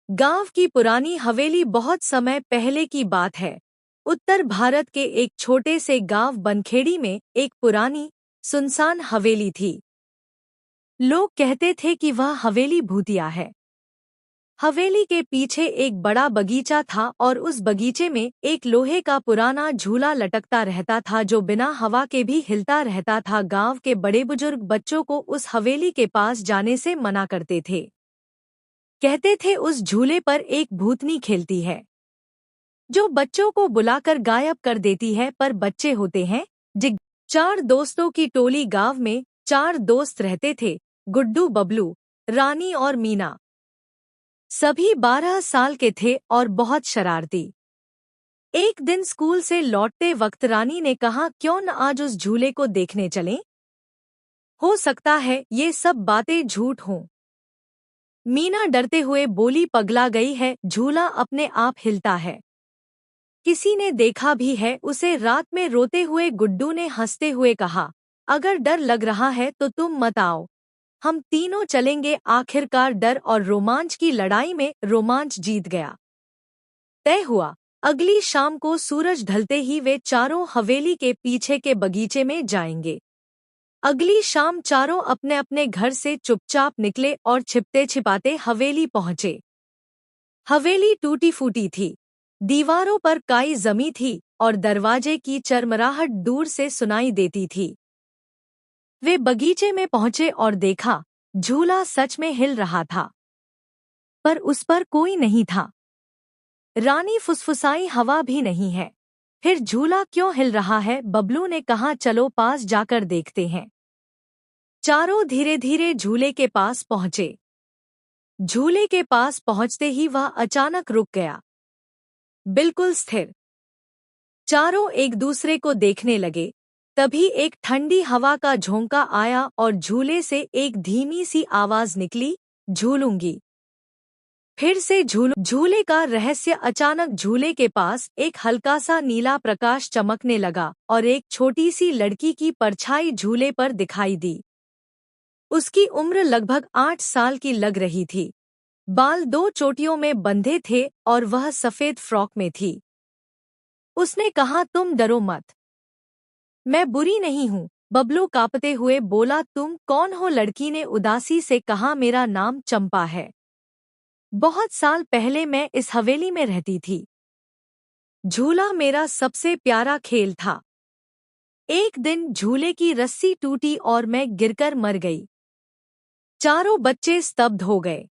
गांव की पुरानी हवेली बहुत समय पहले की बात है। उत्तर भारत के एक छोटे से गांव बनखेड़ी में एक पुरानी सुनसान हवेली थी। लोग कहते थे कि वह हवेली भूतिया है। हवेली के पीछे एक बड़ा बगीचा था और उस बगीचे में एक लोहे का पुराना झूला लटकता रहता था जो बिना हवा के भी हिलता रहता था। गांव के बड़े बुजुर्ग बच्चों को उस हवेली के पास जाने से मना करते थे। कहते थे उस झूले पर एक भूतनी खेलती है जो बच्चों को बुलाकर गायब कर देती है। पर बच्चे होते हैं जिग। 4 दोस्तों की टोली गांव में 4 दोस्त रहते थे, गुड्डू, बबलू, रानी और मीना। सभी 12 साल के थे और बहुत शरारती। एक दिन स्कूल से लौटते वक्त रानी ने कहा, क्यों न आज उस झूले को देखने चलें? हो सकता है ये सब बातें झूठ हों। मीना डरते हुए बोली, पगला गई है, झूला अपने आप हिलता है, किसी ने देखा भी है उसे रात में रोते हुए। गुड्डू ने हंसते हुए कहा, अगर डर लग रहा है तो तुम मत आओ, हम तीनों चलेंगे। आखिरकार डर और रोमांच की लड़ाई में रोमांच जीत गया। तय हुआ, अगली शाम को सूरज ढलते ही वे चारों हवेली के पीछे के बगीचे में जाएंगे। अगली शाम चारों अपने अपने घर से चुपचाप निकले और छिपते छिपाते हवेली पहुंचे। हवेली टूटी फूटी थी, दीवारों पर काई जमी थी और दरवाजे की चरमराहट दूर से सुनाई देती थी। वे बगीचे में पहुंचे और देखा, झूला सच में हिल रहा था, पर उस पर कोई नहीं था। रानी फुसफुसाई, हवा भी नहीं है, फिर झूला क्यों हिल रहा है? बबलू ने कहा, चलो पास जाकर देखते हैं। चारों धीरे धीरे झूले के पास पहुंचे। झूले के पास पहुंचते ही वह अचानक रुक गया, बिल्कुल स्थिर। चारों एक दूसरे को देखने लगे। तभी एक ठंडी हवा का झोंका आया और झूले से एक धीमी सी आवाज निकली, झूलूंगी, फिर से झूले का रहस्य। अचानक झूले के पास एक हल्का सा नीला प्रकाश चमकने लगा और एक छोटी सी लड़की की परछाई झूले पर दिखाई दी। उसकी उम्र लगभग 8 साल की लग रही थी। बाल 2 चोटियों में बंधे थे और वह सफेद फ्रॉक में थी। उसने कहा, तुम डरो मत, मैं बुरी नहीं हूँ। बबलू कांपते हुए बोला, तुम कौन हो? लड़की ने उदासी से कहा, मेरा नाम चंपा है, बहुत साल पहले मैं इस हवेली में रहती थी। झूला मेरा सबसे प्यारा खेल था। एक दिन झूले की रस्सी टूटी और मैं गिरकर मर गई। चारों बच्चे स्तब्ध हो गए।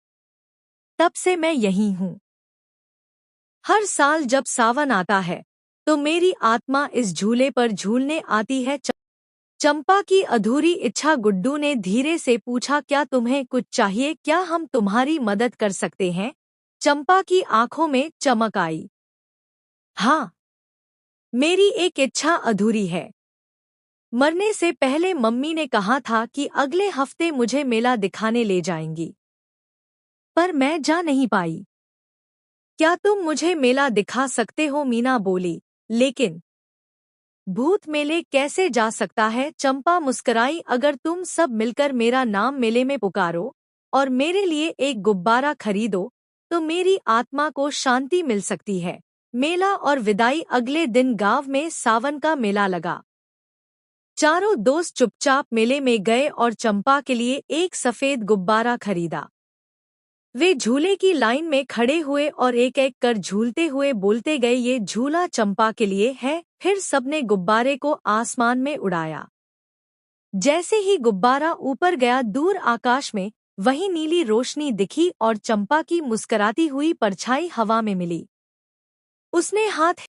तब से मैं यहीं हूँ। हर साल जब सावन आता है तो मेरी आत्मा इस झूले पर झूलने आती है। चंपा की अधूरी इच्छा। गुड्डू ने धीरे से पूछा, क्या तुम्हें कुछ चाहिए? क्या हम तुम्हारी मदद कर सकते हैं? चंपा की आंखों में चमक आई। हाँ, मेरी एक इच्छा अधूरी है। मरने से पहले मम्मी ने कहा था कि अगले हफ्ते मुझे मेला दिखाने ले जाएंगी, पर मैं जा नहीं पाई। क्या तुम मुझे मेला दिखा सकते हो? मीना बोली, लेकिन भूत मेले कैसे जा सकता है? चंपा मुस्कुराई, अगर तुम सब मिलकर मेरा नाम मेले में पुकारो और मेरे लिए एक गुब्बारा खरीदो तो मेरी आत्मा को शांति मिल सकती है। मेला और विदाई। अगले दिन गांव में सावन का मेला लगा। चारों दोस्त चुपचाप मेले में गए और चंपा के लिए एक सफेद गुब्बारा खरीदा। वे झूले की लाइन में खड़े हुए और एक एक कर झूलते हुए बोलते गए, ये झूला चंपा के लिए है। फिर सबने गुब्बारे को आसमान में उड़ाया। जैसे ही गुब्बारा ऊपर गया, दूर आकाश में वही नीली रोशनी दिखी और चंपा की मुस्कुराती हुई परछाई हवा में मिली। उसने हाथ